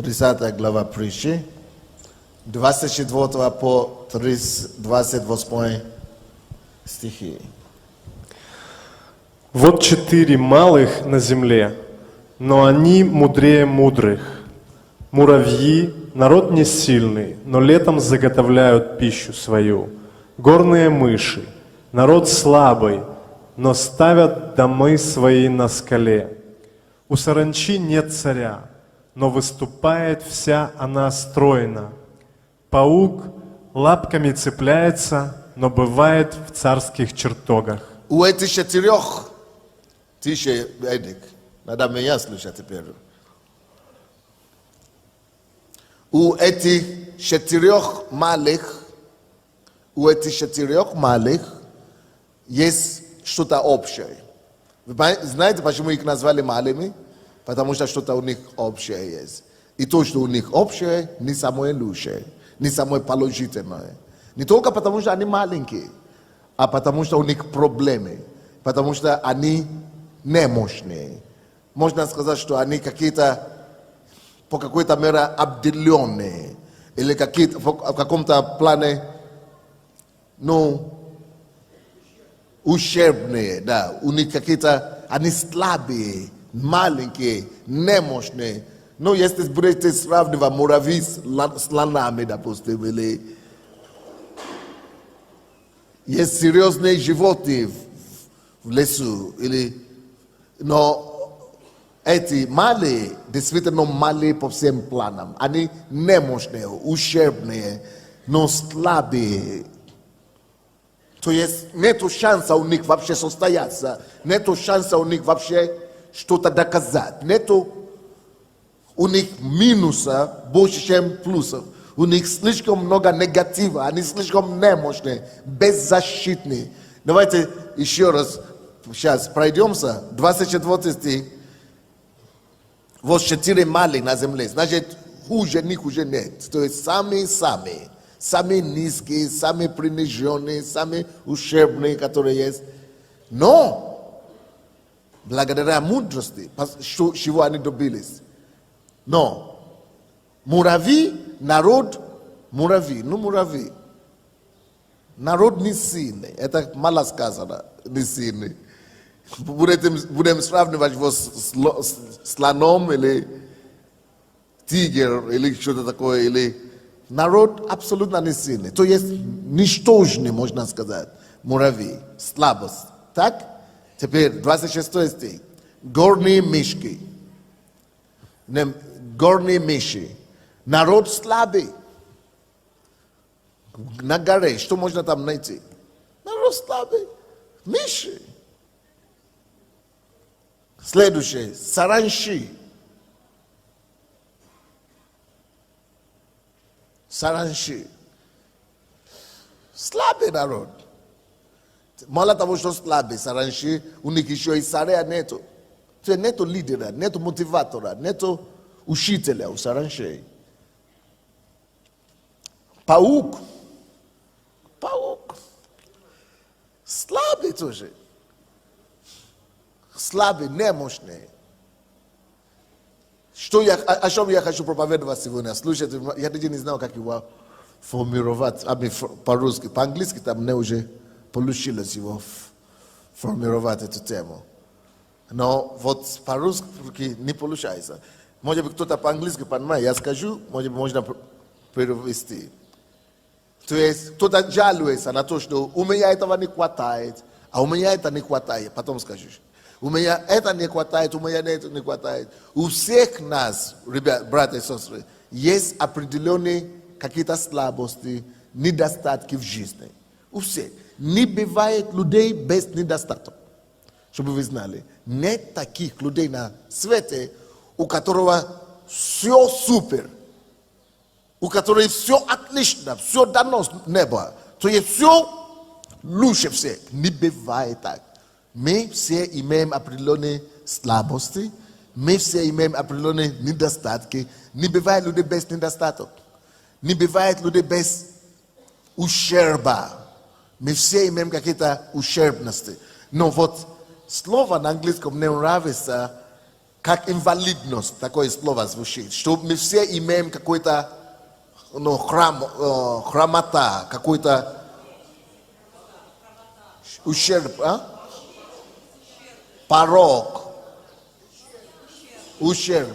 30 глава притчи, 24 по 28 стихи. Вот 4 малых на земле, но они мудрее мудрых. Муравьи — народ не сильный, но летом заготовляют пищу свою. Горные мыши — народ слабый, но ставят домы свои на скале. У саранчи нет царя, но выступает вся она стройна. Паук лапками цепляется, но бывает в царских чертогах. У этих 4 тише, Эдик, надо меня слушать теперь. У этих 4 малых есть что-то общее. Вы знаете, почему их назвали малыми? Потому что что-то у них общее есть. И то, что у них общее, не самое лучшее, не самое положительное. Не только потому, что они маленькие, а потому, что у них проблемы, потому что они немощные. Можно сказать, что они какие-то, по какой-то мере, обделенные, или какие-то, в каком-то плане, ущербные, да, у них какие-то, они слабые, маленькие, немощные. Ну, если будете сравнивать муравьи с слонами, допустим, или есть серьезные животные в лесу, но эти малые, действительно малые по всем планам, они немощные, ущербные, но слабые. То есть нету шанса у них вообще состояться, нету шанса у них вообще что-то доказать, нету у них минуса больше, чем плюсов. У них слишком много негатива, они слишком немощные, беззащитные. Давайте еще раз сейчас пройдемся. 24 стих. Вот 4 малых на земле, значит, хуже них уже нет. То есть самые низкие, самые приниженные, самые ущербные, которые есть. Но, благодаря мудрости, чего они добились. Но, народ не сильный. Это мало сказано, не сильный. Будем сравнивать его с слоном или тигр или что-то такое, или народ абсолютно не сильный. То есть ничтожный, можно сказать, муравей, слабость. Так? Теперь 26 стих. Горные мыши. Народ слабый. На горе, что можно там найти? Народ слабый. Мыши. Следующее. Саранчи. Слабый народ. Мало того, что слабый, саранчи, у них еще и царя нету. То есть нету лидера, нету мотиватора, нету учителя у саранчей. Паук. Слабый тоже. Слабый, немощный. О чем я хочу проповедовать сегодня? Слушайте, я даже не знал, как его формировать, по-русски. По-английски там мне уже получилось его формировать эту тему. Но вот по-русски не получается. Может быть, кто-то по-английски понимает, я скажу, может быть, можно перевести. То есть, кто-то жалуется на то, что у меня этого не хватает, а у меня это не хватает. Потом скажешь. У меня это не хватает, у меня это не хватает. У всех нас, ребят, братья и сестры, есть определенные какие-то слабости, недостатки в жизни. У всех. Не бывает людей без недостатков. Чтобы вы знали. Нет таких людей на свете, у которого все супер. У которых все отлично, все дано с неба. То есть все лучше всех. Не бывает так. Мы все имеем определенные слабости, мы все имеем определенные недостатки. Не бывает людей без недостатков. Не бывает людей без ущерба. Мы все имеем какие-то ущербности. Но вот слово на английском мне нравится как инвалидность, такое слово звучит, что мы все имеем какой-то хромота, какой-то ущерб, порог, ущерб.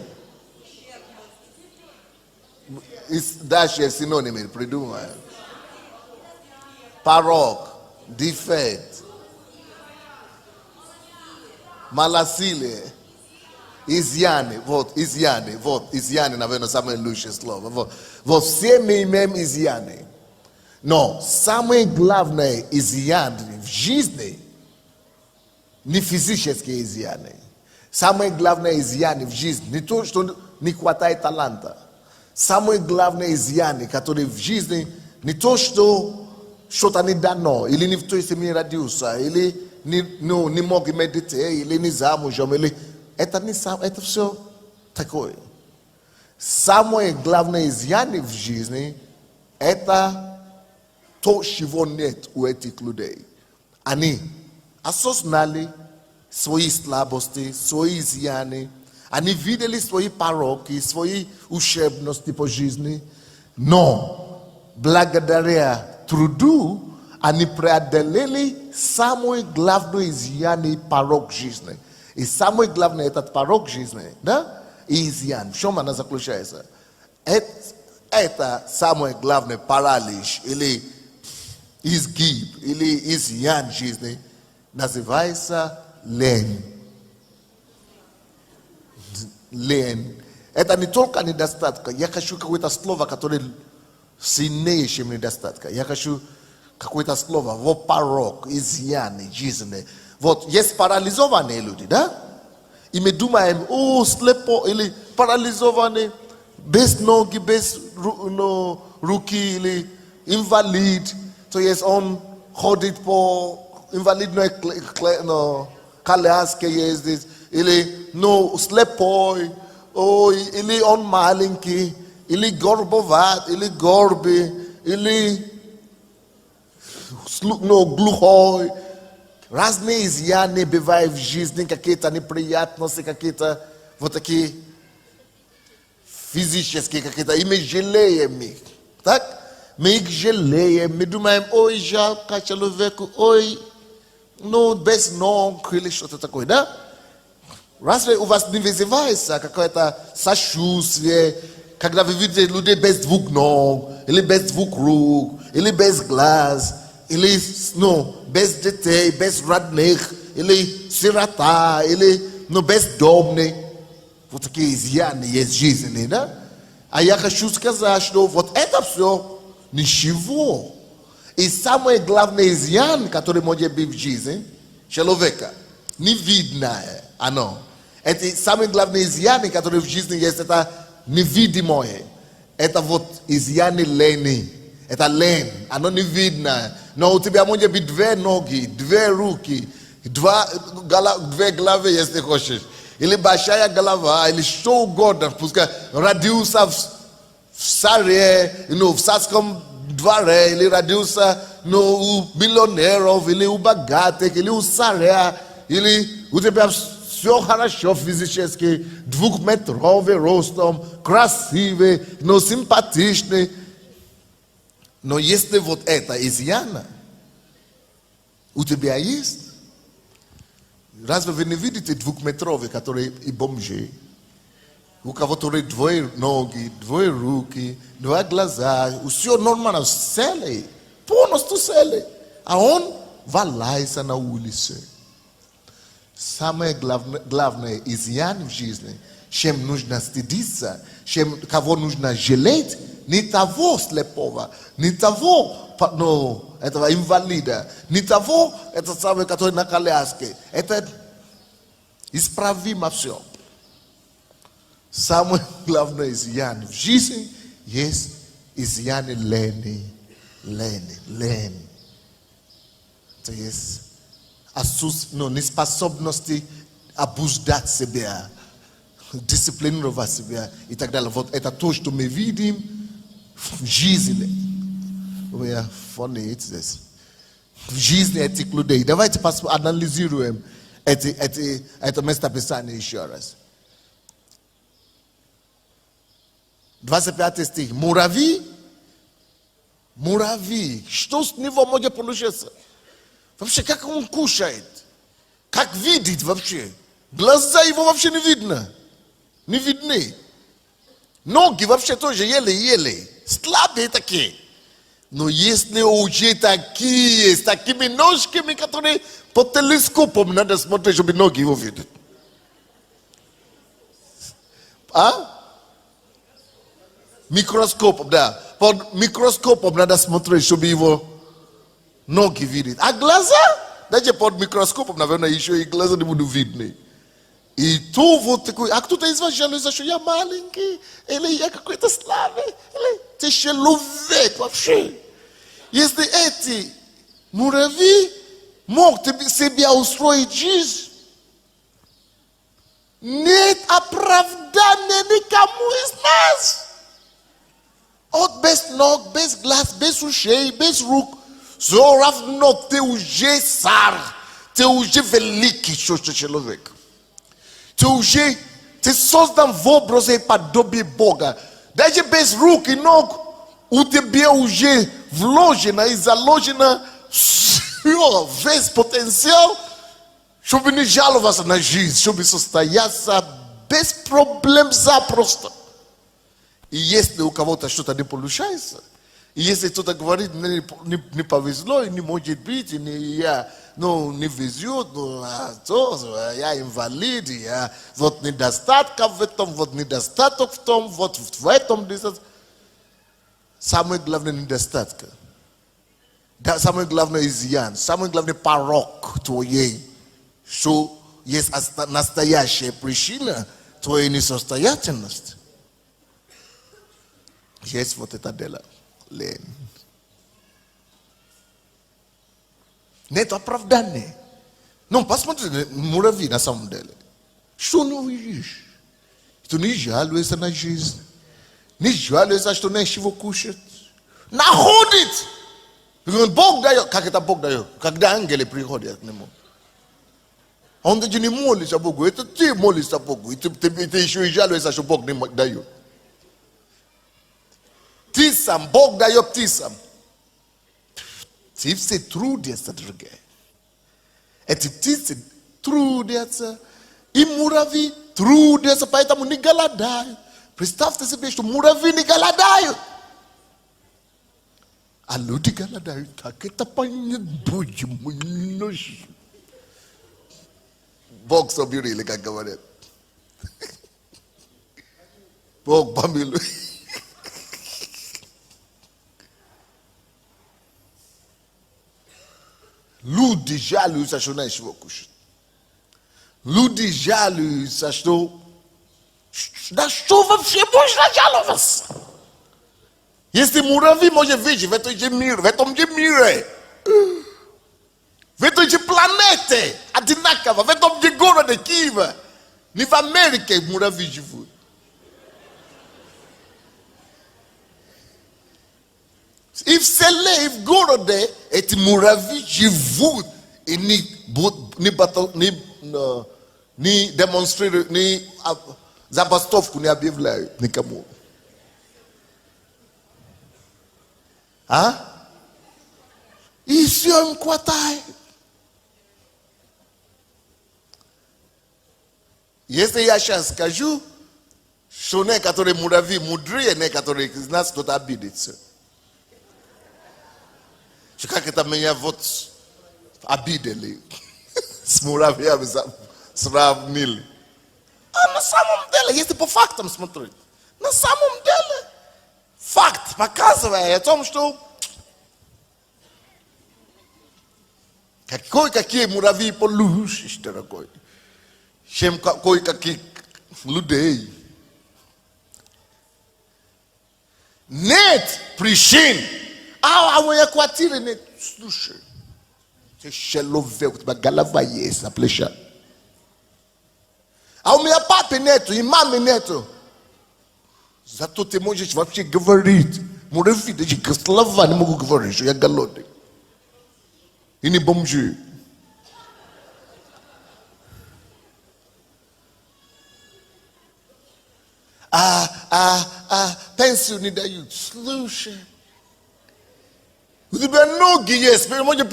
Дальше синонимы придумаем. Порог, дефект, малосилие, изъяны, изъяны, наверное, самое лучшее слово. Вот все мы имеем изъяны. Но самое главное изъяны в жизни не физические изъяны. Самое главное изъяны в жизни не то, что не хватает таланта. Самое главное изъяны, которые в жизни не то, что что-то не дано, или не в той семье родился, или не мог иметь детей, или не замужем, или... Это все такое. Самое главное изъяны в жизни – это то, чего нет у этих людей. Они осознали свои слабости, свои изъяны, они видели свои пороки, свои ущербности по жизни, но благодаря труду они преодолели самый главный изъян и порок жизни. И самый главный этот порок жизни, да, и изъян. В чем она заключается? Это самый главный паралич или изгиб, или изъян жизни называется лень. Лень. Это не только недостаток. Я хочу какое-то слово, которое сильнее, чем недостаток. Я хочу какое-то слово. Вот порок, изъяны жизни. Вот есть парализованные люди, да? И мы думаем, слепо или парализованный, без ноги, без руки, или инвалид. То есть он ходит по инвалидной коляске ездит, или слепой, или он маленький, или горбоват, или горбый, или глухой. Разные изъяны бывают в жизни, какие-то неприятности, какие-то вот такие физические, какие-то, и мы жалеем их. Так? Мы их жалеем, мы думаем, жалко человеку, без ног, или что-то такое, да? Разве у вас не вызывается какое-то сочувствие, когда вы видите людей без двух ног, или без двух рук, или без глаз, или без детей, без родных, или сирота, или бездомный. Вот такие изъяны есть в жизни, да? А я хочу сказать, что вот это все ничего. И самый главный изъян, который может быть в жизни человека, невидное оно. Это самые главные изъяны, которые в жизни есть, это невидимое. Это вот изъяны лени. Это лень, оно не видно. Но у тебя может быть две ноги, две руки, две головы, если хочешь. Или большая голова, или что угодно. Пускай родился в царе, в царском дворе, или родился у миллионеров, или у богатых, или у царя, или у тебя все хорошо физически, двухметровый ростом, красивый, симпатичный. Но если вот это изъяна у тебя есть, разве вы не видите двухметровые, которые и бомжи? У кого-то двое ноги, двое руки, два глаза, все нормально, целый, полностью целый. А он валяется на улице. Самое главное изъян в жизни, чем нужно стыдиться, кого нужно жалеть, не того слепого, не того этого инвалида, не того, это самый, который на коляске. Это исправимо все. Самый главный изъян в жизни есть изъяны лени. Лень. То есть неспособности обуздать себя, дисциплинировать себя и так далее. Вот это то, что мы видим в жизни. В жизни этих людей. Давайте анализируем это местописание еще раз. 25 Muravi, что с него может получиться? Вообще, как он кушает? Как видит вообще? Глаза его вообще не видно. Не видны. Ноги вообще тоже еле-еле. Слабые такие. Но если уже такие, с такими ножками, которые по телескопам надо смотреть, чтобы ноги его видеть. А? Микроскопом, да. Под микроскопом надо смотреть, чтобы его ноги видеть. А глаза? Даже под микроскопом, наверное, еще и глаза не будут видны. И то вот такой, а кто-то из вас жалуется, что я маленький, или я какой-то слабый, или ты человек вообще. Если эти муравьи мог себе устроить жизнь, нет оправдания никому из нас. От без ног, без глаз, без ушей, без рук. Все равно ты уже царь, ты уже великий человек. Ты создан в образе и подобии Бога. Даже без рук и ног у тебя уже вложено и заложено все, весь потенциал, чтобы не жаловаться на жизнь, чтобы состояться без проблем запросто. И если у кого-то что-то не получается, и если кто-то говорит, не повезло, и не может быть, и не везет, я инвалид, я вот недостатка в этом, вот недостаток в том, вот в этом недостаток. Самое главное недостатка. Да, самое главное изъян, самый главный порок твоей, что есть настоящая причина твоей несостоятельности. Есть вот это дело. Лень. Нет оправдания. Ну, посмотрите, муравьи на самом деле. Что не видишь? Что не жалуется на жизнь. Не жалуется, что нечего кушать. Находит. Бог дает. Как это Бог дает? Когда ангелы приходят к нему. Он даже не молится Богу. Это ты молишься Богу. И ты еще и жалуешься, что Бог не дает. Ты сам, Бог дает ты сам. Ты все трудятся, дорогие. Эти птицы трудятся. И муравьи трудятся, поэтому не голодают. Представьте себе, что муравьи не голодают. А люди голодают. Как это понять? Боже мой, Бог соберили, как говорят. Бог помилуй. Люди жалуются, что нечего кушать. Люди жалуются, что... Да что вообще можно жаловаться? Если муравьи может выжить в этом же мире, в этой же планете, одинаково, в этом же городе Киева, не в Америке муравьи живут. И в селе, и в городе, эти муравьи живут и не демонстрируют, не забастовку не объявляют никому. А? И все им хватает. Если я сейчас скажу, что некоторые муравьи мудрее некоторых из нас, кто-то обидится. Что как это меня вот обидели, с муравьями сравнили. А на самом деле, если по фактам смотреть, на самом деле, факт показывает о том, что какие муравьи получишь, дорогой, чем каких людей. Нет причин. А моя квартира нет. Слушай, ты человек, у тебя голова есть на плечах. А у меня папы нету, и мамы нету. Зато ты можешь вообще говорить. Муравьи даже слова не могу говорить, что я голодный. И не бомжи. пенсию не дают. Слушай. У тебя ноги есть, можешь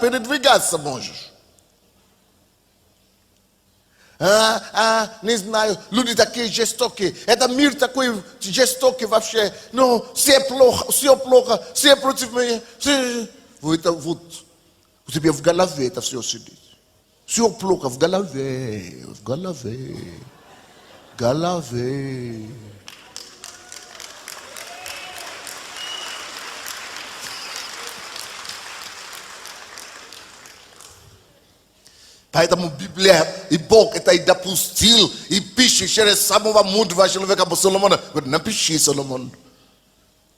передвигаться можешь. Не знаю, люди такие жестокие. Это мир такой жестокий вообще. Ну, все плохо, все против меня. Вот у тебя в голове это все сидит. Все плохо в голове. Поэтому Библия и Бог это и допустил, и пишет через самого мудрого человека Соломона. Говорит, напиши, Соломон.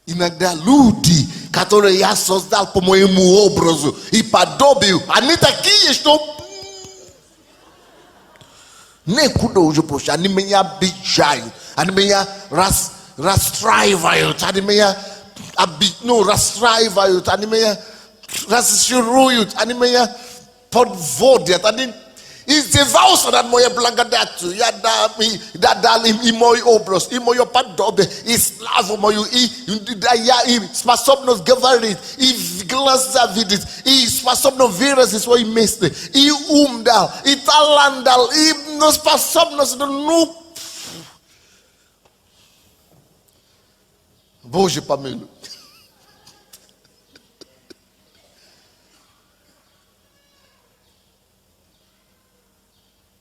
Иногда люди, которые я создал по моему образу и подобию, они такие, что некуда уже больше. Они меня обижают, они меня расстраивают, они меня расстраивают, они меня разочаруют, они меня подводят, они издеваются над моей благодатью. Я дал им и мой образ, и мое подобие, и славу мою, и способность говорить, и глаза видеть, и способность выразить свои мысли, и ум дал, и талант дал, и способность, Боже помилуй.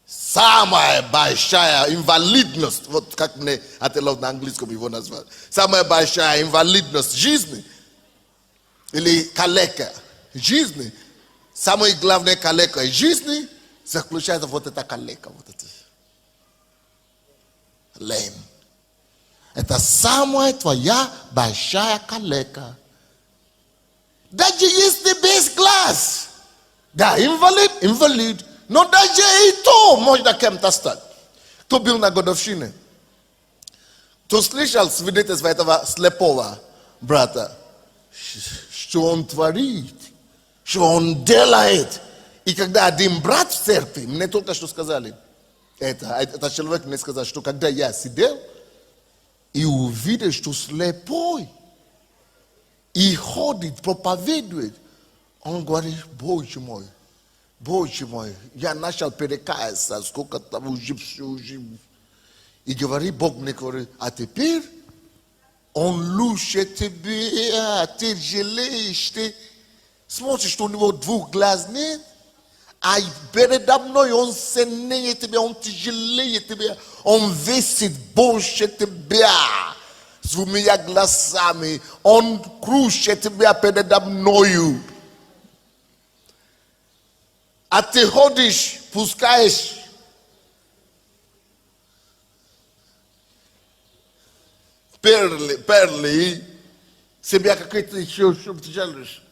Самая большая инвалидность, вот как мне Ателов на английском его назвал, самая большая инвалидность жизни, или калека жизни, самая главная калека жизни заключается вот эта калека, вот это. Лень. Это самая твоя большая калека. Даже если без глаз. Да, инвалид. Но даже и то можно кем-то стать. Кто был на годовщине? Кто слышал свидетельство этого слепого брата? Что он творит? Что он делает? И когда один брат в церкви, мне только что сказали, этот человек мне сказал, что когда я сидел и увидел, что слепой и ходит, проповедует, он говорит, Боже мой, я начал перекаяться, сколько там уже все. И говорит, Бог мне говорит, а теперь он лучше тебя, ты жалеешь, ты смотришь, что у него двух глаз нет, а передо мной он сильнее тебя, он тяжелее тебя, он весит больше тебя с двумя глазами, он круче тебя передо мною. А ты ходишь, пускаешь. Перли, себя какой-то еще, что ты жалуешь.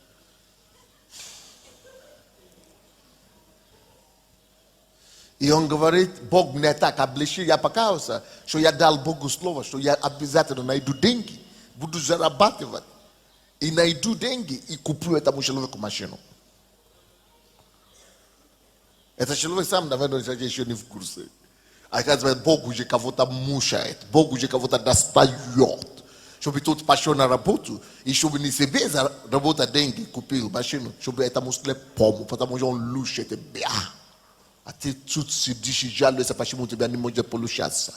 И он говорит, Бог мне так облегчил, я покаялся, что я дал Богу слово, что я обязательно найду деньги, буду зарабатывать. И найду деньги и куплю этому человеку машину. Этот человек сам, наверное, еще не в курсе. Оказывается, Бог уже кого-то мучает, Бог уже кого-то достает, чтобы тот пошел на работу, и чтобы не себе заработать деньги, купил машину, чтобы этому слепому, потому что он лучше тебя. А ты тут сидишь и жалуешься, почему у тебя не может получаться.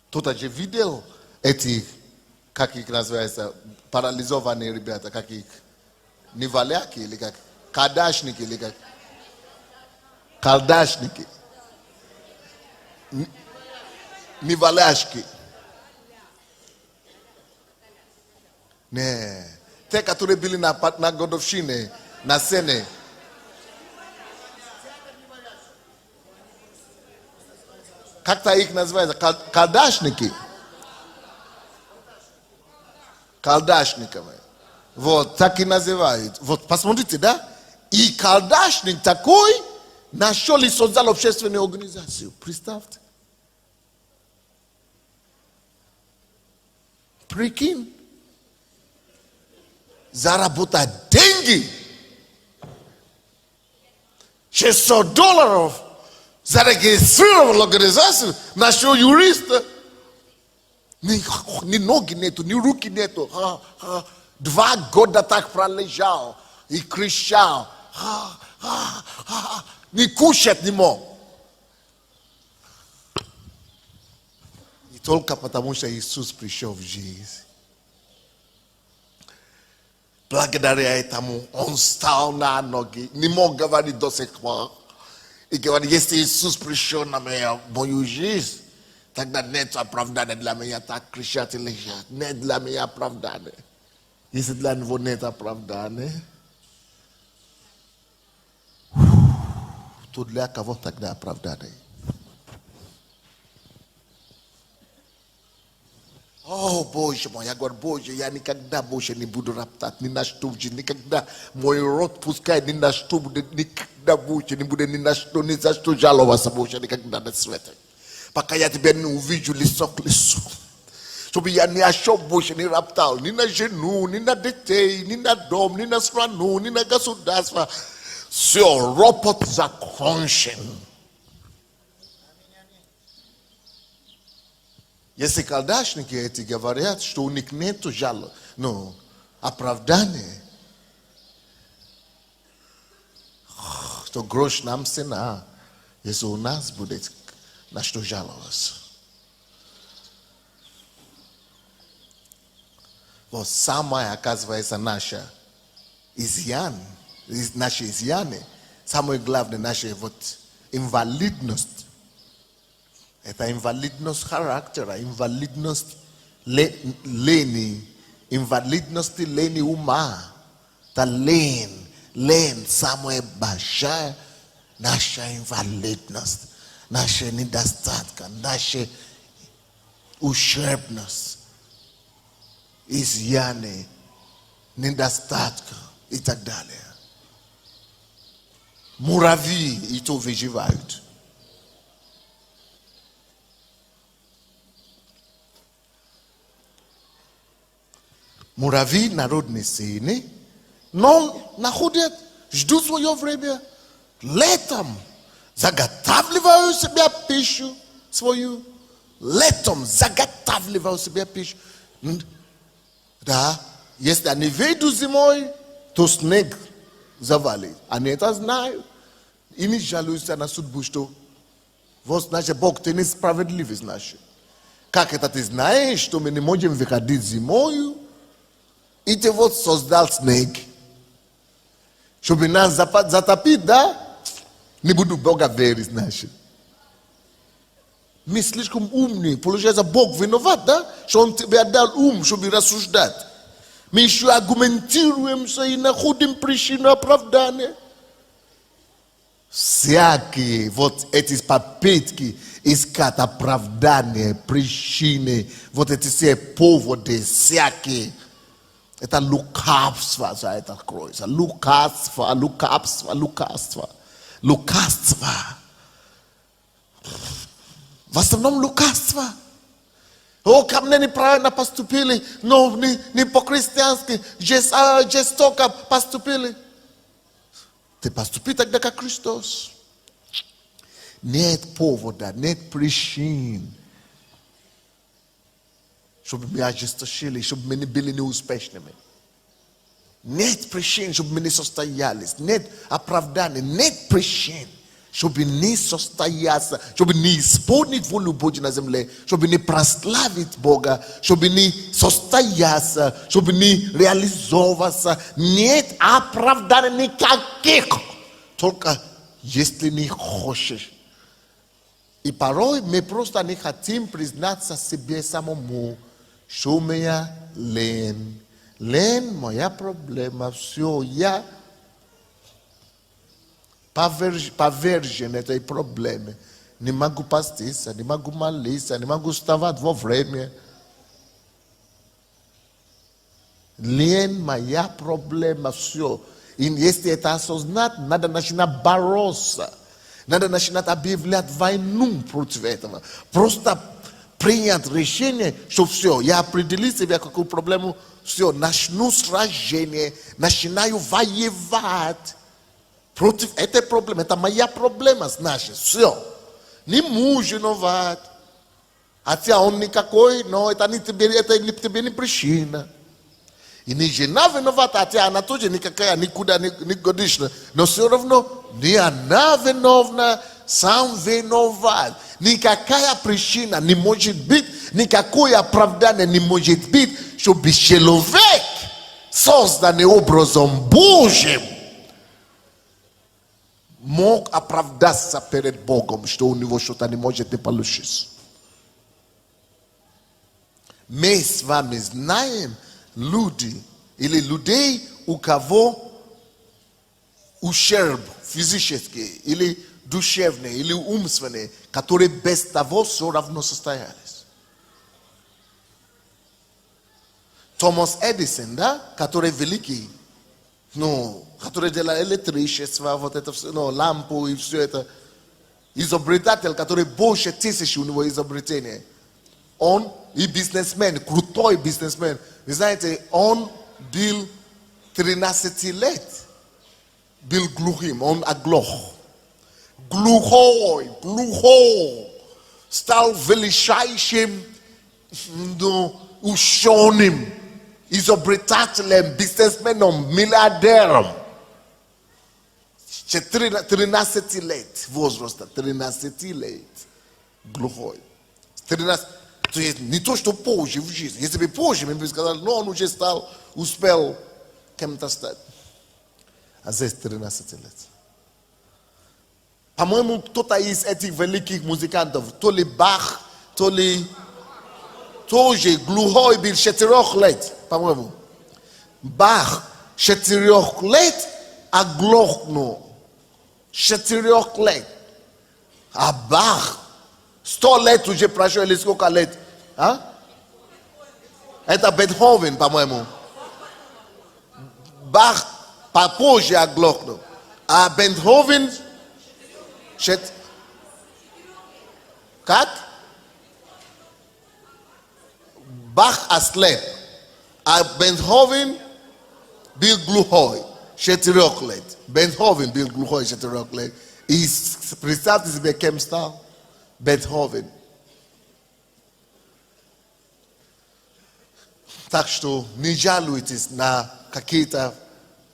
Кто-то же видел эти, как их называется, парализованные ребята, как их, неваляки или как, кардашники или как, кардашники, неваляшки. Не, те, которые были на годовщине, на сцене. Как-то их называется, кардашники. Кардашниками. Вот, так и называют. Вот, посмотрите, да? И кардашник такой нашел и создал общественную организацию. Представьте. Прикинь. Заработать деньги. $600 зарегистрировал организацию нашего юриста. Ни ноги нету, ни руки нету. 2 года так пролежал и кричал. Не кушать не мог. И только потому, что Иисус пришел в жизнь. Благодаря этому он встал на ноги, не мог говорить до сих пор. И говорит, если Иисус пришел на мою жизнь, тогда нет оправдания для меня так кричать и лежать. Нет для меня оправдания. Если для него нет оправдания, то для кого тогда оправдание? О, Боже мой, я говорю, Боже, я никогда больше не буду роптать ни на что в жизни, никогда мой рот пускай ни на что будет, никогда больше не буду ни за что жаловаться больше, никогда на свете. Пока я тебя не увижу лицо к лицу. Чтобы я ни о чем больше не роптал, ни на жену, ни на детей, ни на дом, ни на страну, ни на государство. Все, ропот закончен. Если калдашники эти говорят, что у них нет оправдания, то грош нам цена, если у нас будет на что жаловаться. Вот самое, оказывается, наши изъяны, самое главное, наша инвалидность. Это инвалидность характера, инвалидность лени, инвалидность лени ума. Это лень, самая большая наша инвалидность, наша недостатка, наша ущербность, изъяны, недостатка и так далее. Муравьи и то выживают. Муравьи народные сильные, но находят, ждут свое время, летом заготавливают себе пищу свою, летом заготавливают себе пищу. Да, если они выйдут зимой, то снег завалит. Они это знают. И не жалуются на судьбу, что вот, значит, Бог, ты несправедливый, значит. Как это ты знаешь, что мы не можем выходить зимой? И ты вот создал снег, чтобы нас затопить, да? Не буду Бога верить, значит. Мы слишком умные. Получается, Бог виноват, да? Что Он тебе дал чтобы рассуждать. Мы еще аргументируемся и находим причину оправдания. Всякие вот эти попытки искать оправдание, причины, вот эти все поводы, всякие. Это лукавство за это кроется. Лукавство. В основном лукавство. О, ко мне неправильно поступили, но не по-христиански, жестоко поступили. Ты поступи тогда как Христос. Нет повода, нет причин, чтобы мы ожесточили, чтобы мы не были неуспешными. Нет причин, чтобы мы не состоялись. Нет оправдания, нет причин, чтобы не состояться, чтобы не исполнить волю Божью на земле, чтобы не прославить Бога, чтобы не состояться, чтобы не реализоваться. Нет оправдания никаких, только если не хочешь. И порой мы просто не хотим признаться себе самому, что у меня лень. Лень моя проблема. Все, я повержен этой проблеме. Не могу поститься, не могу молиться, не могу вставать во время. Лень моя проблема. Все. И если это осознать, надо начинать бороться. Надо начинать объявлять войну против этого. Просто принять решение, что все, я определил себе, какую проблему, все, начну сражение, начинаю воевать против этой проблемы. Это моя проблема, значит, все. Не муж виноват, хотя он никакой, но это не тебе не причина. И не жена виновата, хотя она тоже никакая, никуда не годишна, но все равно не она виновна, сам виноват. Никакая причина не может быть, никакое оправдание не может быть, чтобы человек, созданный образом Божьим, мог оправдаться перед Богом, что у него что-то не может не получиться. Мы с вами знаем люди или людей, у кого ущерб физический или душевный или умственный, которые без того все равно состоялись. Томас Эдисон, да, который великий, который делал электричество, вот это все, лампу и все это, изобретатель, который больше 1000 у него изобретений. Он и бизнесмен, крутой бизнесмен. Вы знаете, он был 13 лет, был глухим, он оглох. Глухой, стал величайшим, ученым, изобретателем, бизнесменом, миллиардером. 13 лет возраста, 13 лет, глухой. 13, то есть не то, что позже в жизни. Если бы позже, мы бы сказали, он уже успел кем-то стать. А здесь 13 лет. По-моему, кто-то из этих великих музыкантов, то ли Бах, то ли тоже глухой был 4 лет, по-моему. Бах 4 лет оглохнул. 4 лет. А Бах 100 лет уже прошел, или сколько лет? А? Это Бетховен, по-моему. Бах попозже оглохнул. А Бетховен... Как? Бах ослеп, а Бетховен был глухой 4 лет. Бетховен был глухой 4 лет. И представьте себе, кем стал Бетховен. Так что не жалуйтесь на какие-то,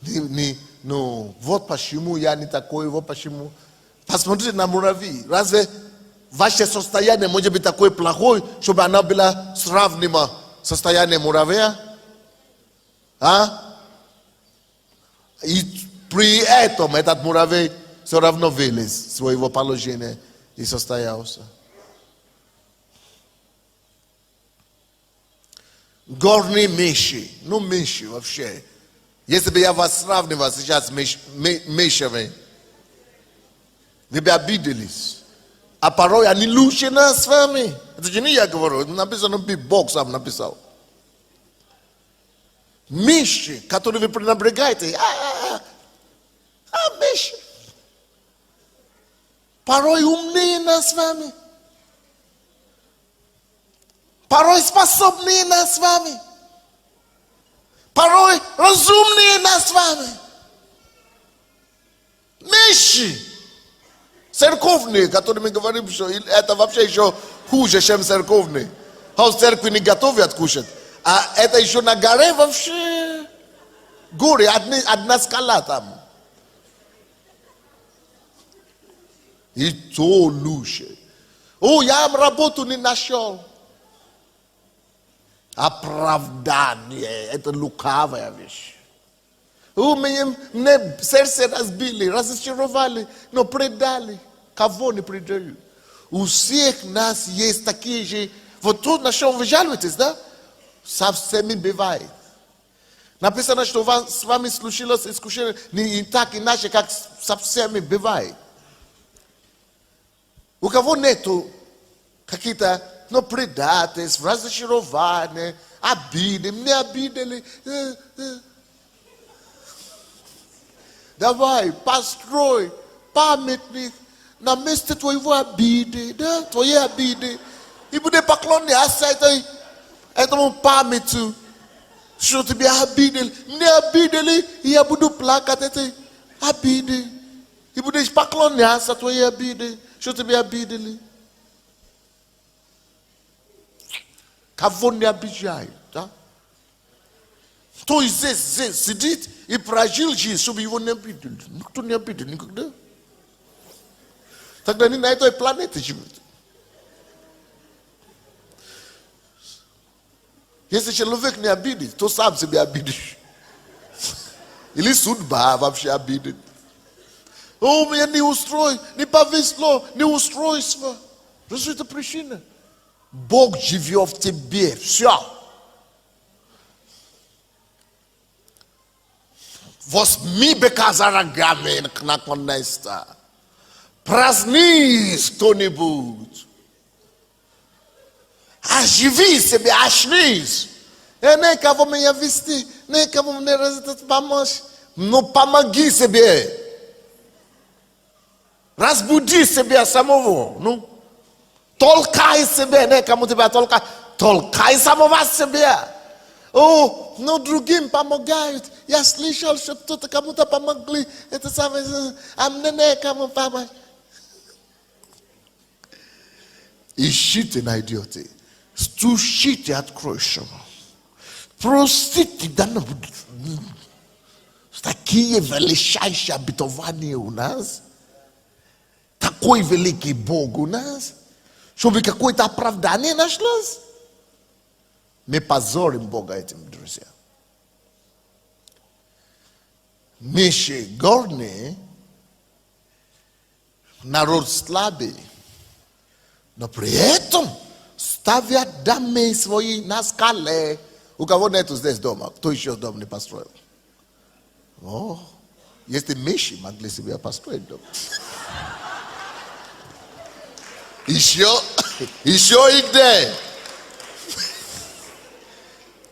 вот почему я не такой, вот почему. Посмотрите на муравьи. Разве ваше состояние может быть такое плохое, чтобы оно было сравнимо с состоянием муравья? А? И при этом этот муравей все равно вылез из своего положения и состоялся. Горные мыши, мыши вообще. Если бы я вас сравнивал сейчас с мышами, вы бы обиделись. А порой они лучше нас с вами. Это же не я говорю, написано, Бог сам написал. Мыши, которые вы пренебрегаете, мыши. Порой умнее нас с вами. Порой способнее нас с вами. Порой разумнее нас с вами. Мыши. Церковные, которые мы говорим, что это вообще еще хуже, чем церковные. А в церкви не готовят кушать. А это еще на горе вообще. Горе, одна скала там. И то лучше. Я работу не нашел. Оправдание, это лукавая вещь. Мне сердце разбили, разочаровали, но предали. Кого не предают? У всех нас есть такие же. Вот тут на что вы жалуетесь, да? Со всеми бывает. Написано, что с вами случилось искушение не так иначе, как со всеми бывает. У кого нету какие-то предательства, разочарования, обиды, меня обидели. Давай, построй памятник на месте твоего обиды, да, твоей обиды. E bude paklon ne aceita e tomo pame tu. Sho te be abidel, ne abideli e abudu placa tete abide. E bude paklon ne aceita e abide. Sho te be abideli. Cavone abijai, tá? Tu se dit e fragil ji sobre o nem abidel. Não tu nem abidel, nem que tá dando nem to é planeta ji. Esse chelovek ne abide, tu sabe se be abide. Ele sudba va se abide. Oh, me nem ustroi, nem pavislo, nem ustroi sva. Resulta prishina. Bog живет в тебе. Все. Возьми бека рогами наконец-то. Праздни что-нибудь. Оживи себя, очнись. Не кого меня вести, не кого мне помочь. Но помоги себе. Разбуди себя самого. Ну. Толкай себе, не кому тебя толкай, толкай самого себя. О, но другим помогают. Я слышал, что кто-то кому-то помогли. Это самое, а мне не кому помочь. Ищите, найдете. Стучите, откроешь его. Простите, да не будет. Такие величайшие обетования у нас. Такой великий Бог у нас. Чтобы какое-то оправдание нашлось. Мы позорим Бога этим, друзья. Миши горные, народ слабый, но при этом ставят дома свои на скале. У кого нету здесь дома? Кто еще дом не построил? О, если миши могли себе построить дом. Еще и где?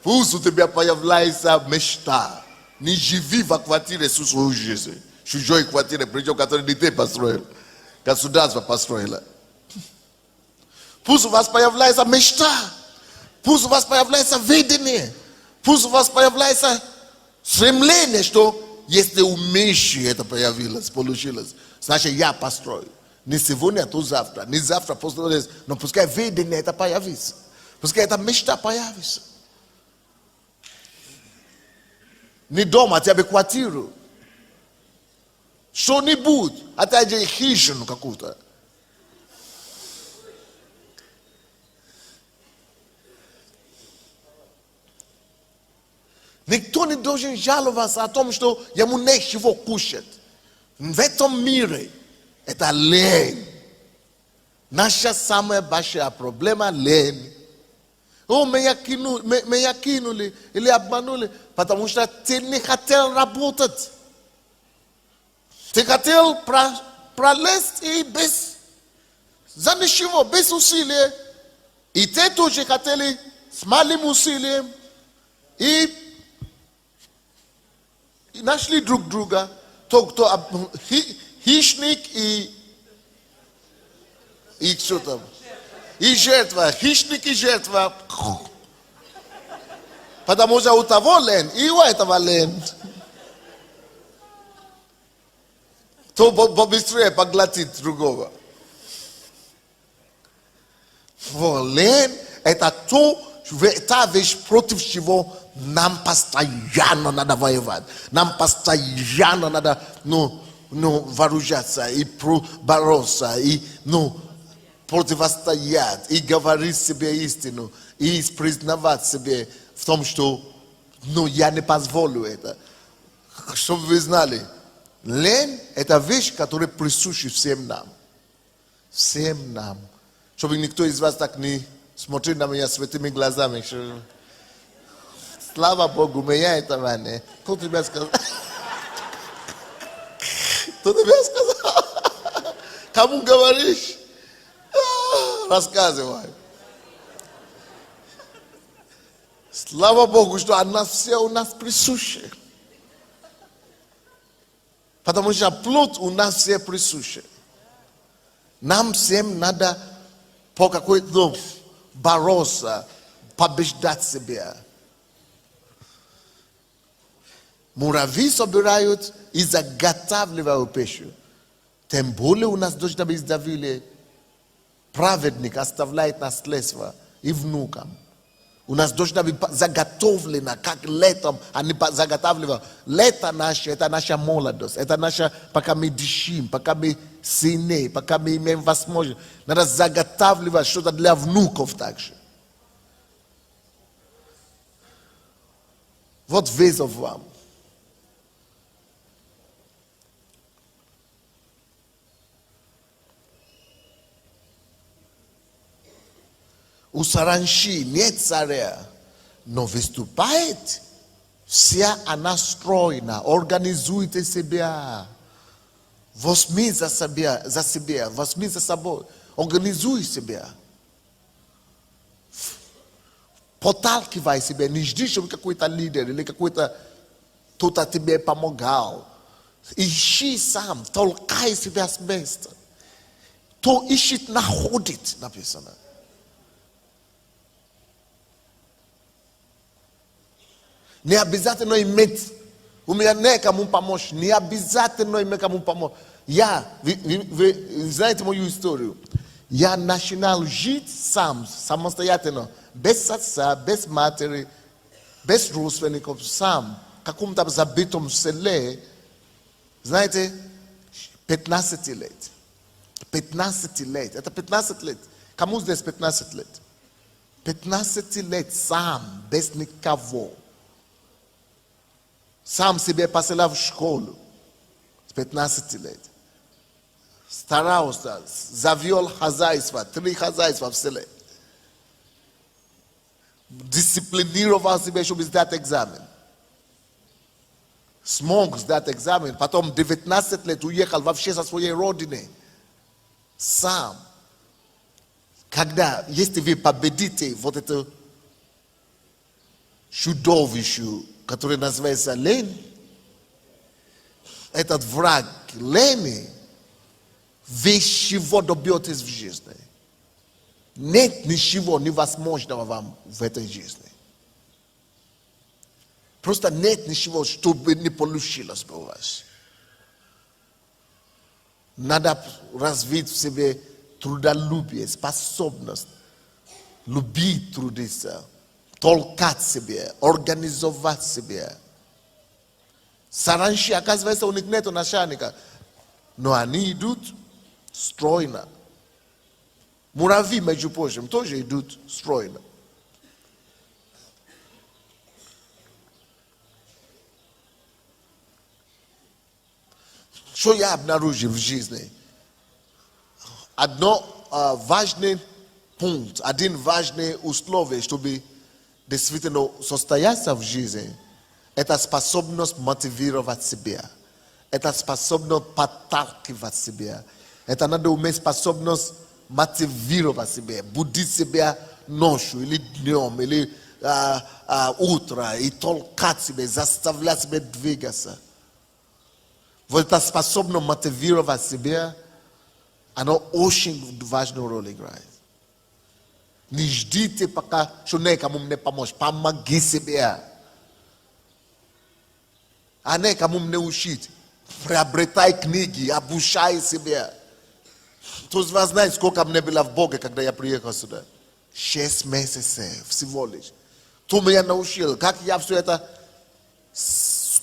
Пусть у тебя появляется мечта. Не живи в квартире с жизнью. Чужой квартире, причем, который не ты построил. Государство построило. Пусть у вас появляется мечта. Пусть у вас появляется видение. Пусть у вас появляется стремление, что если у Миши это появилось, получилось, значит я построю. Не сегодня, то завтра. Не завтра, после, но пускай видение это появится. Пускай эта мечта появится. Не дома, а тебе квартиру. Что-нибудь, а тебе хижину какую-то. Никто не должен жаловаться о том, что ему нечего кушать. В этом мире это лень. Наша самая большая проблема – лень. О, меня кинули или обманули, потому что ты не хотел работать. Ты хотел пролезть и без, за ничего, без усилия. И те тоже хотели с малым усилием. И нашли друг друга. Хищник и что там? И жертва. Хищник и жертва. Потому что у того лень, и у этого лень. То побыстрее поглотит другого. Лень – это та вещь, против чего нам постоянно надо воевать. Нам постоянно надо вооружаться и бороться, и противостоять, и говорить себе истину, и признавать себе в том, что я не позволю это. Чтобы вы знали, лень – это вещь, которая присуща всем нам. Всем нам. Чтобы никто из вас так не смотрел на меня святыми глазами. Слава Богу, у меня этого нет. Кто тебе сказал? Кто тебе сказал? Кому говоришь? Рассказывай. Слава Богу, что она все у нас присуща. Потому что плод у нас все присущи. Нам всем надо по какой-то бороться, побеждать себя. Муравьи собирают и заготавливают пищу. Тем более у нас должно быть изобилие. Праведник оставляет наследство и внукам. У нас должно быть заготовлено, как летом они заготавливают. Лето наше, это наша молодость, это наша, пока мы дышим, пока мы сильны, пока мы имеем возможность. Надо заготавливать что-то для внуков также. Вот вызов вам. У саранчи нет царя, но выступает, вся она стройна, организуйте себя, возьми за себя, возьми за собой, организуй себя, подталкивай себя, не жди, чтобы какой-то лидер или какой-то кто-то тебе помогал. Ищи сам, толкай себя с места. Кто ищет, находит, написано. Не обязательно иметь, у меня некому помочь, не обязательно иметь кому помочь. Вы знаете мою историю. Я начинал жить сам, самостоятельно, без отца, без матери, без родственников, сам, в каком-то забитом селе, знаете, 15 лет. 15 лет, это 15 лет. Кому здесь 15 лет? 15 лет сам, без никого. Сам себе посылал в школу с 15 лет. Старался, завел хозяйство, 3 хозяйства в селе. Дисциплинировал себя, чтобы сдать экзамен. Смог сдать экзамен, потом 19 лет уехал вообще со своей родины. Сам. Когда, если вы победите вот это чудовище, который называется лень, этот враг лени, вы чего добьетесь в жизни? Нет ничего невозможного вам в этой жизни. Просто нет ничего, чтобы не получилось бы у вас. Надо развить в себе трудолюбие, способность любить трудиться, толкать себе, организовать себя. Саранчи, оказывается, у них нет начальника, но они идут стройно. Муравьи, между прочим, тоже идут стройно. Что я обнаружил в жизни? Важный пункт, один важный условие, чтобы действительно состояться в жизни, это способность мотивировать себя. Это способность подталкивать себя. Это надо уметь способность мотивировать себя, будить себя ночью или днем, или утром, и толкать себя, заставлять себя двигаться. Вот эта способность мотивировать себя, она очень важную роль играет. Не ждите, пока что некому мне помочь. Помоги себе. А некому мне учить. Приобретай книги, обучай себя. Кто из вас знает, сколько мне было в Боге, когда я приехал сюда? 6 месяцев всего лишь. Кто меня научил, как я все это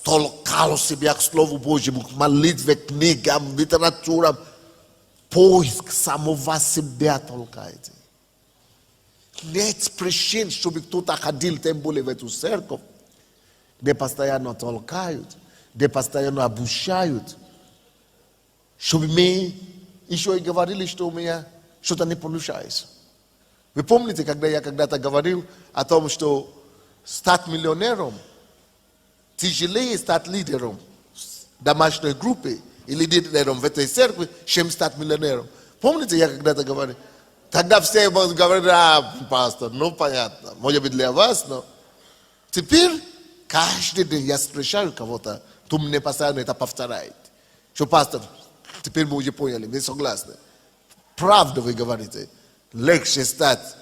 толкал себя к Слову Божьему, к молитве, книгам, литературам. Поиск самого себя толкайте. Нет причин, чтобы кто-то ходил, тем более в эту церковь, где постоянно толкают, где постоянно обучают, чтобы мы еще и говорили, что у меня что-то не получается. Вы помните, когда я когда-то говорил о том, что стать миллионером тяжелее стать лидером домашней группы или лидером в этой церкви, чем стать миллионером. Помните, я когда-то говорил? Тогда все говорили, пастор, ну понятно, может быть для вас, но теперь каждый день я встречаю кого-то, кто мне постоянно это повторяет. Что, пастор, теперь мы уже поняли, мы согласны. Правда вы говорите, легче стать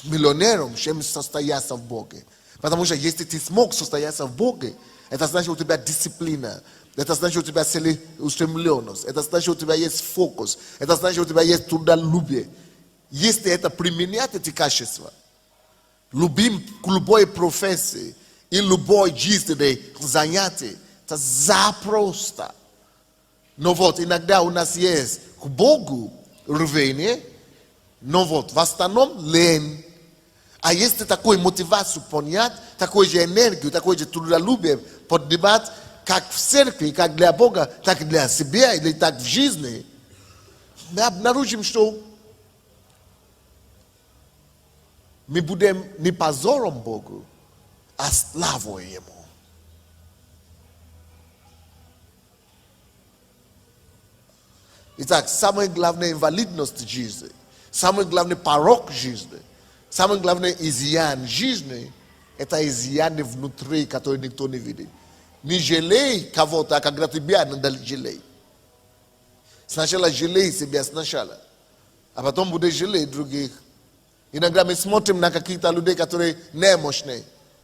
миллионером, чем состояться в Боге. Потому что если ты смог состояться в Боге, это значит, у тебя дисциплина, это значит, у тебя целеустремленность, это значит, у тебя есть фокус, это значит, у тебя есть трудолюбие. Если это применять эти качества, любим к любой профессии и любой жизненной занятии, это запросто. Но вот иногда у нас есть к Богу рвение, но вот в основном лень. А если такую мотивацию понять, такую же энергию, такое же трудолюбие поднимать, как в церкви, как для Бога, так и для себя, или так в жизни, мы обнаружим, что мы будем не позором Богу, а славой Ему. Итак, самая главная инвалидность жизни, самый главный порок жизни, самый главный изъян жизни – это изъяны внутри, которые никто не видит. Не жалей кого-то, а когда тебя надо жалеть. Сначала жалей себя сначала, а потом будешь жалеть других. Иногда мы смотрим на каких-то людей, которые немощные.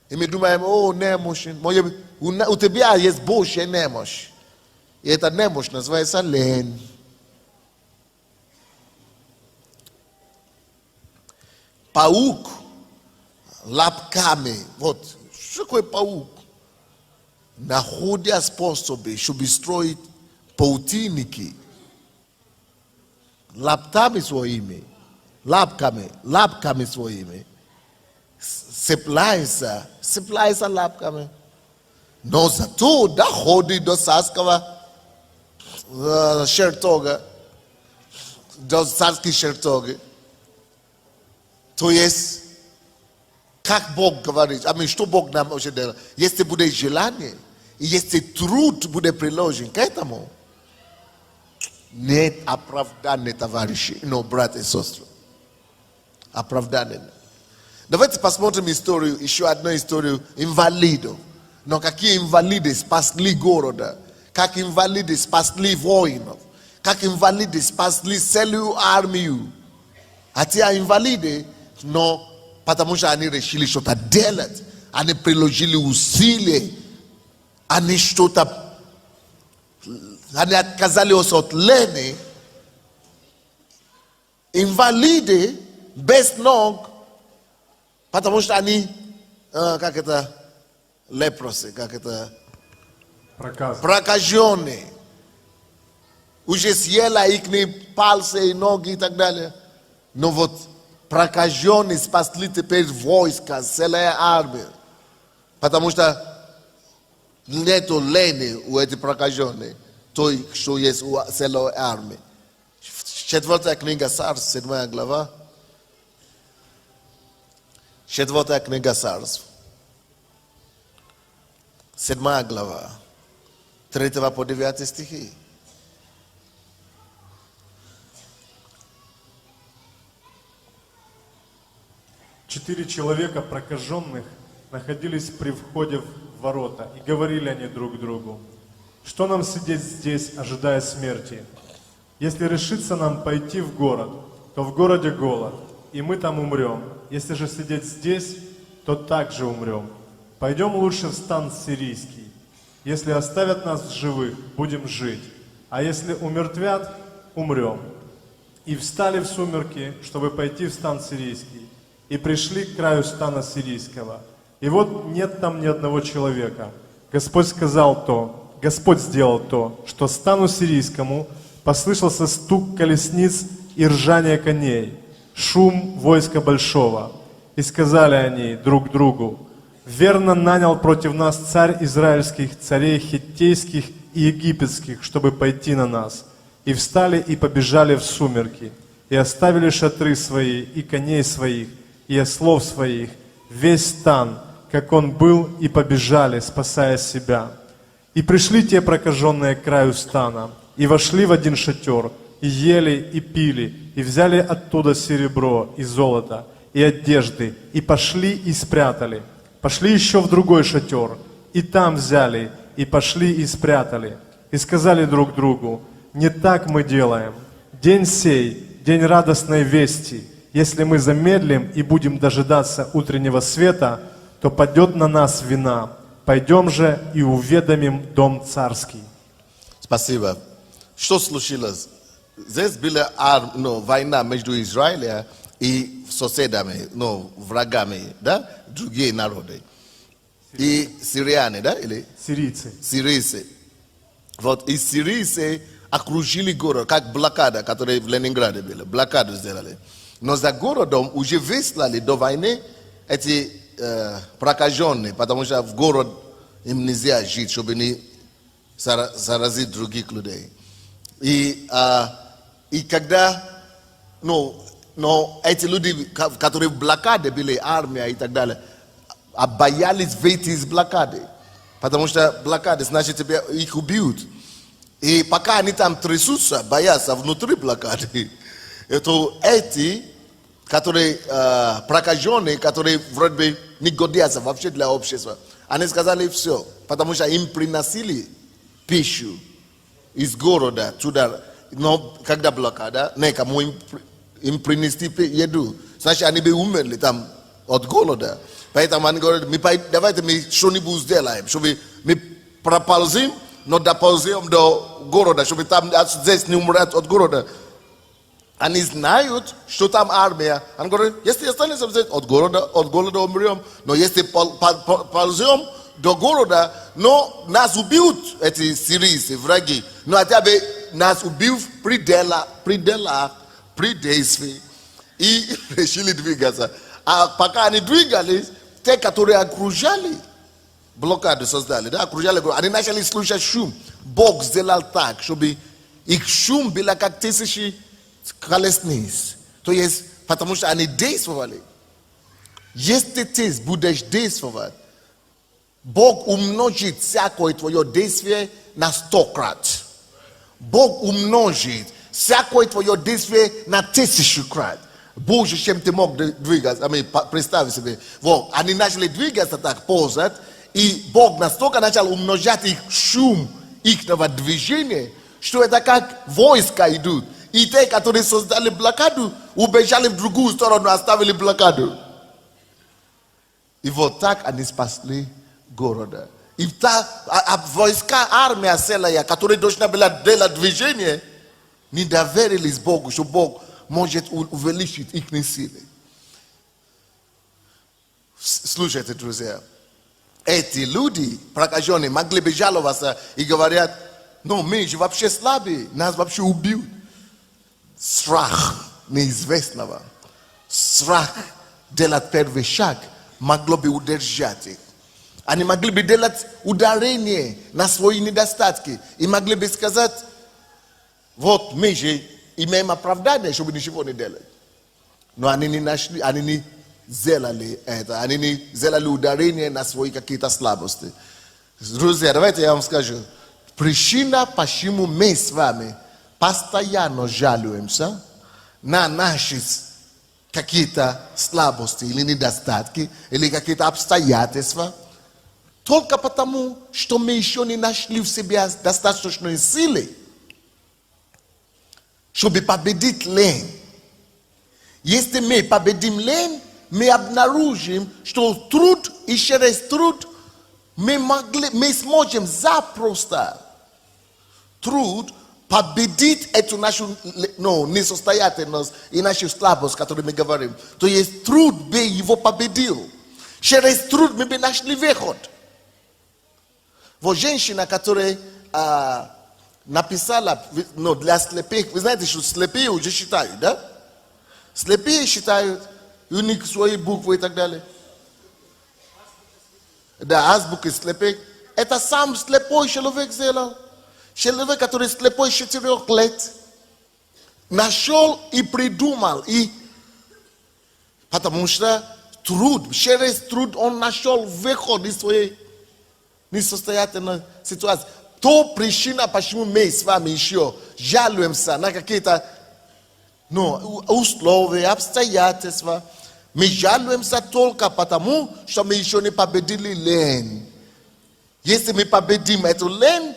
И мы думаем, о, немощный. У тебя есть больше немощь. И эта немощь называется лень. Паук лапками, вот, что такое паук? Находя способы, чтобы строить паутинники лапками своими, лапками своими, цепляется лапками, но зато доходит до царского чертога, до царских чертоги. То есть, как Бог говорит, что Бог нам уже делает, если будет желание, и если труд будет приложен к этому, нет оправдания, товарищи, но братья и сестры. Оправдания. Давайте посмотрим историю, еще одну историю инвалидов. Но какие инвалиды спасли города, как инвалиды спасли воинов, как инвалиды спасли целую армию. А те инвалиды, но потому что они решили что-то делать, они приложили усилия, они что-то, они отказались от лени. Инвалиды без ног, потому что они, как это, лепросы, как это, прокаженные. Уже съела их пальцы и ноги и так далее. Но вот прокаженные спасли теперь войска, целая армия. Потому что нету лени у этих прокаженных, той, что есть у целой армии. 4 книга Царств, 7 глава. 4 книга Царств, 7 глава, 3 по 9 стихи. Четыре человека прокаженных находились при входе в ворота, и говорили они друг другу: что нам сидеть здесь, ожидая смерти? Если решится нам пойти в город, то в городе голод, и мы там умрем. Если же сидеть здесь, то также умрем. Пойдем лучше в стан сирийский. Если оставят нас живых, будем жить, а если умертвят, умрем. И встали в сумерки, чтобы пойти в стан сирийский, и пришли к краю стана сирийского. И вот нет там ни одного человека. Господь сделал то, что стану сирийскому послышался стук колесниц и ржание коней, шум войска большого. И сказали они друг другу: верно нанял против нас царь израильских, царей хиттейских и египетских, чтобы пойти на нас. И встали и побежали в сумерки, и оставили шатры свои, и коней своих, и ослов своих, весь стан, как он был, и побежали, спасая себя. И пришли те прокаженные к краю стана, и вошли в один шатер, и ели, и пили, и взяли оттуда серебро, и золото, и одежды, и пошли и спрятали. Пошли еще в другой шатер, и там взяли, и пошли и спрятали. И сказали друг другу: не так мы делаем. День сей, день радостной вести, Если мы замедлим и будем дожидаться утреннего света, то падет на нас вина. Пойдем же и уведомим дом царский. Спасибо. Что случилось? Здесь была война между Израилем и соседами, врагами, да? Другие народы. И сирияне, да? Или? Сирийцы. Сирийцы. Вот и сирийцы окружили город, как блокада, которая в Ленинграде была. Блокаду сделали. Но за городом уже выслали до войны эти прокаженные, потому что в город им нельзя жить, чтобы не заразить других людей. И когда, но эти люди, которые в блокаде были, армия и так далее, боялись выйти из блокады. Потому что блокада, значит, тебя их убьют. И пока они там трясутся, боятся внутри блокады, это эти, которые прокаженные, которые вроде бы не годятся вообще для общества, они сказали все, потому что им приносили пищу из города туда, но когда блокада, некому им принести еду, значит, они бы умерли там от голода. Поэтому они говорят, давайте мы что-нибудь сделаем, чтобы мы проползем, но доползем до города, чтобы там здесь не умрать от города. Они знают, что там армия. Они говорят, если останемся здесь от голода умрем, но если ползем до города, но нас убьют эти сирийцы, враги. Но хотя бы нас убьют в пределах действий. И решили двигаться. А пока они двигались, те, которые окружали, блокаду создали, да, окружали, они начали слушать шум. Бог сделал так, чтобы их шум был как тысячи колесниц. То есть, потому что они действовали. Если ты будешь действовать, Бог умножит всякое твое действие на 100 крат. Бог умножит всякое твое действие на 1000 крат. Больше, чем ты мог двигаться, представь себе. Вот, они начали двигаться так, ползать, и Бог настолько начал умножать их шум, их движения, что это как войска идут. И те, которые создали блокаду, убежали в другую сторону, оставили блокаду. И вот так они спасли города. И войска, армия целая, которая должна была делать движение, не доверились Богу, что Бог может увеличить их силы. Слушайте, друзья, эти люди, прокаженные, могли бы жаловаться и говорят, мы же вообще слабые, нас вообще убьют. Страх неизвестного, страх делать первый шаг могло бы удержать их. Они могли бы делать ударение на свои недостатки и могли бы сказать, вот мы же имеем оправдание, чтобы ничего не делать. Но они не нашли, они не сделали это, они не сделали ударение на свои какие-то слабости. Друзья, давайте я вам скажу, причина, почему мы с вами постоянно жалуемся на наши какие-то слабости или недостатки, или какие-то обстоятельства, только потому, что мы еще не нашли в себе достаточной силы, чтобы победить лень. Если мы победим лень, мы обнаружим, что труд и через труд мы сможем запросто труд победить эту нашу несостоятельность и нашу слабость, о которой мы говорим. То есть труд бы его победил. Через труд мы бы нашли выход. Вот женщина, которая написала для слепых, вы знаете, что слепые уже считают, да? Слепые считают, у них свои буквы и так далее. Да, азбука слепых. Это сам слепой человек сделал. Человек, который слепой 4 лет, нашел и придумал. И потому что труд, через труд он нашел выход из своей несостоятельной ситуации. То причина, почему мы с вами еще жалуемся на какие-то условия, обстоятельства. Мы жалуемся только потому, что мы еще не победили лень. Если мы победим эту лень,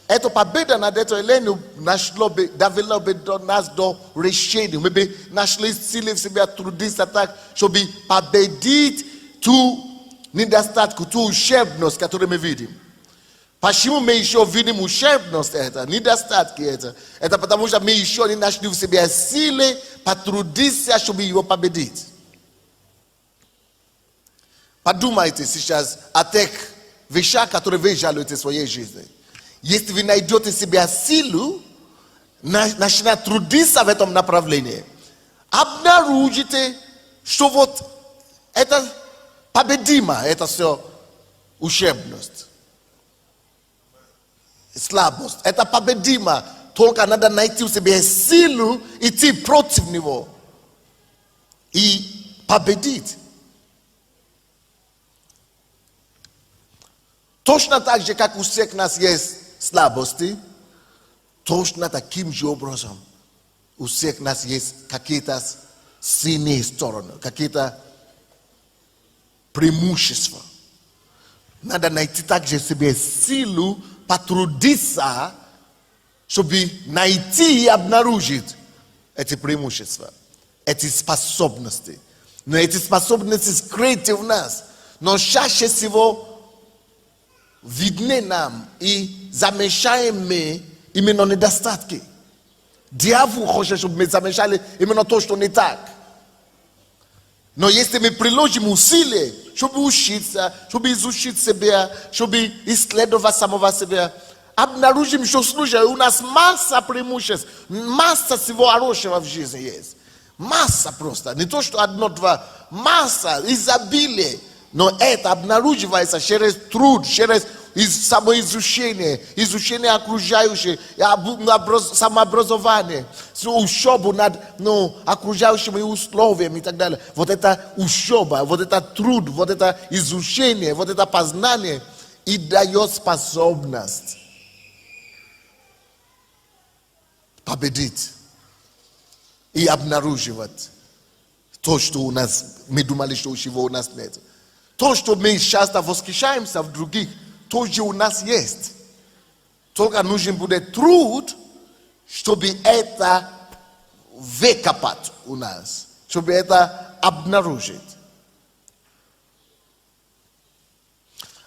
Eto pabeda na deto elenu nashlo be davelo be do nas do reshade. Maybe nashli sile sibia through this attack should be pabedit to nida start kutu ushebnos katore me vidim. Pashimu me isho vidim ushebnos eta nida start ki eta patamusha me isho ni nashli sibia sile patrudisia should be yo pabedit. Paduma ite sishas attack visha katore veja lo ite soye Jesus. Jest wynajdziecie sobie silu na się trudisa w tym направлении. Обнаружите, что вот это победимо, это все ущербность, слабость. Это победимо, только надо найти в себе силу, идти против него и победить. Точно так же, как у всех нас есть слабости, точно таким же образом у всех нас есть какие-то сильные стороны, какие-то преимущества. Надо найти также себе силу, потрудиться, чтобы найти и обнаружить эти преимущества, эти способности. Но эти способности скрыты в нас. Но чаще всего видны нам и замешаем мы именно недостатки. Дьявол хочет, чтобы мы замешали именно то, что не так. Но если мы приложим усилия, чтобы учиться, чтобы изучить себя, чтобы исследовать самого себя, обнаружим, что слушай, у нас масса преимуществ, масса всего хорошего в жизни есть. Масса просто, не то, что одно-два, масса, изобилие. Но это обнаруживается через труд, через самоизучение, изучение окружающего, самообразование, учебу над окружающими условиями и так далее. Вот это учеба, вот это труд, вот это изучение, вот это познание и дает способность победить и обнаруживать то, что у нас, мы думали, что чего у нас нет. То, что мы часто восхищаемся в других, тоже у нас есть. Только нужен будет труд, чтобы это выкопать у нас, чтобы это обнаружить.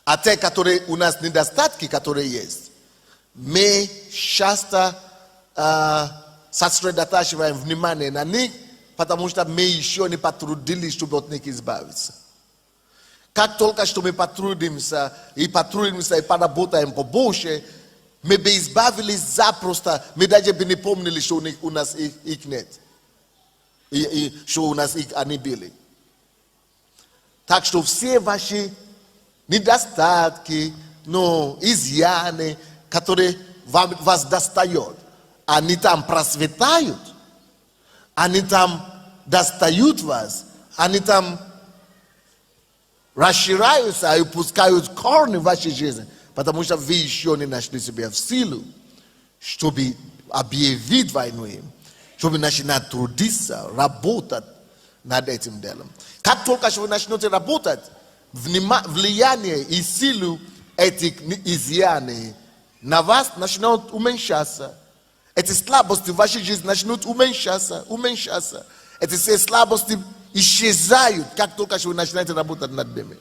А те, которые у нас недостатки, которые есть, мы часто сосредотачиваем внимание на них, потому что мы еще не потрудились, чтобы от них избавиться. Как только что мы потрудимся и поработаем побольше, мы бы избавились запросто, мы даже бы не помнили, что у нас их нет. И что у нас их они были. Так что все ваши недостатки, изъяны, которые вас достают, они там просветают, они там достают вас, они там расширяются и пускают корни в вашей жизни, потому что вы еще не нашли себя в силу, чтобы объявить войну им, чтобы начинать трудиться, работать над этим делом. Как только вы начнете работать, влияние и силу этих изъяний на вас начнут уменьшаться. Эти слабости в вашей жизни начнут уменьшаться. Эти все слабости исчезают, как только вы начинаете работать над ними.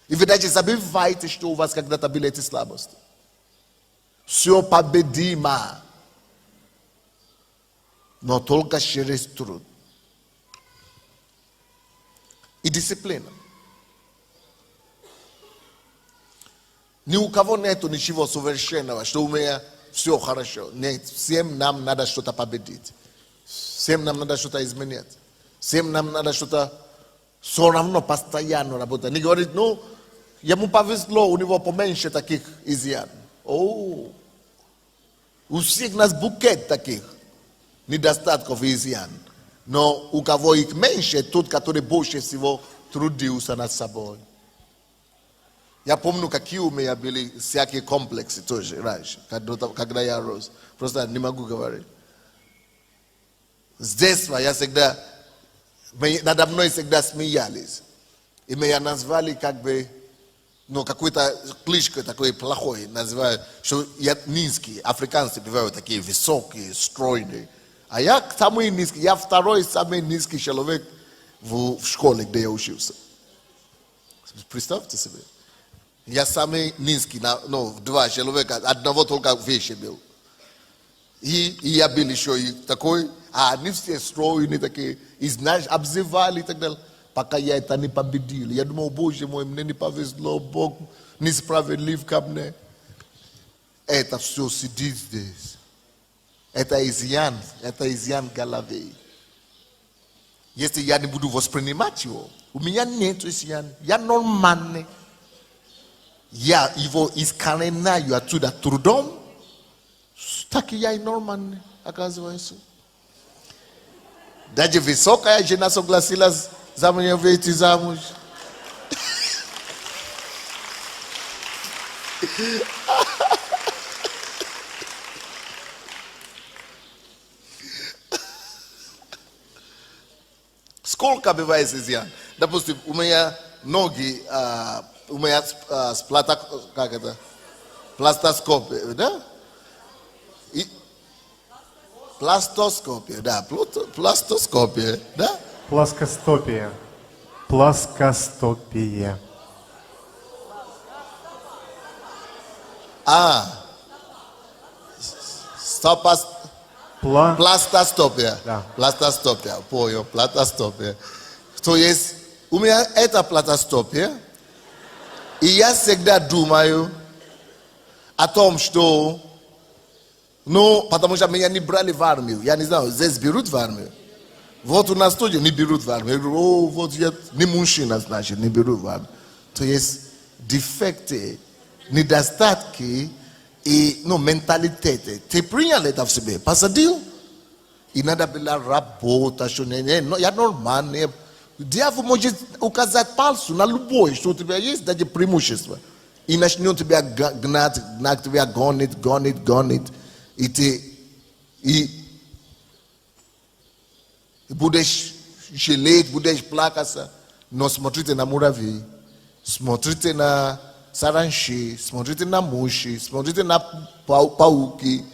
И вы даже забываете, что у вас когда-то были эти слабости. Все победимо. Но только через труд. И дисциплина. Ни у кого нету ничего совершенного, что у меня все хорошо. Нет, всем нам надо что-то победить. Всем нам надо что-то изменять. Всем нам надо что-то все равно постоянно работать. Не говорит, ему повезло, у него поменьше таких изъян. У всех нас букет таких недостатков и изъян. Но у кого их меньше, тот, который больше всего трудился над собой. Я помню, какие у меня были всякие комплексы тоже раньше, когда я рос. Просто не могу говорить. С детства я всегда, надо мной всегда смеялись. И меня назвали ну, какой-то кличкой такой плохой называют, что я низкий, африканцы бывают такие высокие, стройные. А я самый низкий, я второй самый низкий человек в школе, где я учился. Представьте себе. Я самый низкий, ну, два человека, одного только выше был. И я был еще и такой, а они все стройные такие, и знаешь, обзывали и так далее. Пока я это не победил. Я думал, Боже мой, мне не повезло, Бог несправедлив ко мне. Это все сидит здесь. Это изъян головы. Если я не буду воспринимать его, у меня нет изъян, я нормальный. Я его искореняю отсюда трудом, так и я и нормальный, оказывается. Даже высокая жена согласилась за меня выйти замуж. Сколько бывает изъян? Допустим, у меня ноги, у меня как это? Пластоскопия, да? И пластоскопия, да, пластоскопия, да? Плоскостопие. Плоскостопие. Пластостопия. Да. Пластостопия, понял, пластостопия. То есть, у меня это пластостопия, и я всегда думаю о том, что, ну, потому что меня не брали в армию, я не знаю, здесь берут в армию. Вот у нас тоже не берут в армию. Я говорю, о, вот я не мужчина, значит, не берут в армию. То есть, дефекты, недостатки и, ну, менталитет. Ты принял это в себе, посадил. И надо было работать, что я нормальный. Дьявол может указать пальцем на любое, что у тебя есть, даже преимущество. И начнет тебя гнать, тебя гонит. И ты будешь жалеть, будешь плакаться. Но смотрите на муравьи, смотрите на саранчи, смотрите на мыши, смотрите на пауки.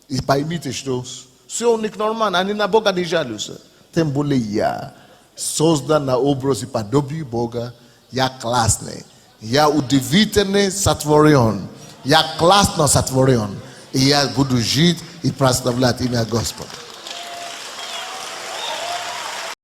И поймите, что все у них нормально, они на Бога не жалуются. Тем более я, создан на образ и подобие Бога, я классный. Я удивительный сотворен. Я классно сотворен. И я буду жить и прославлять имя Господа.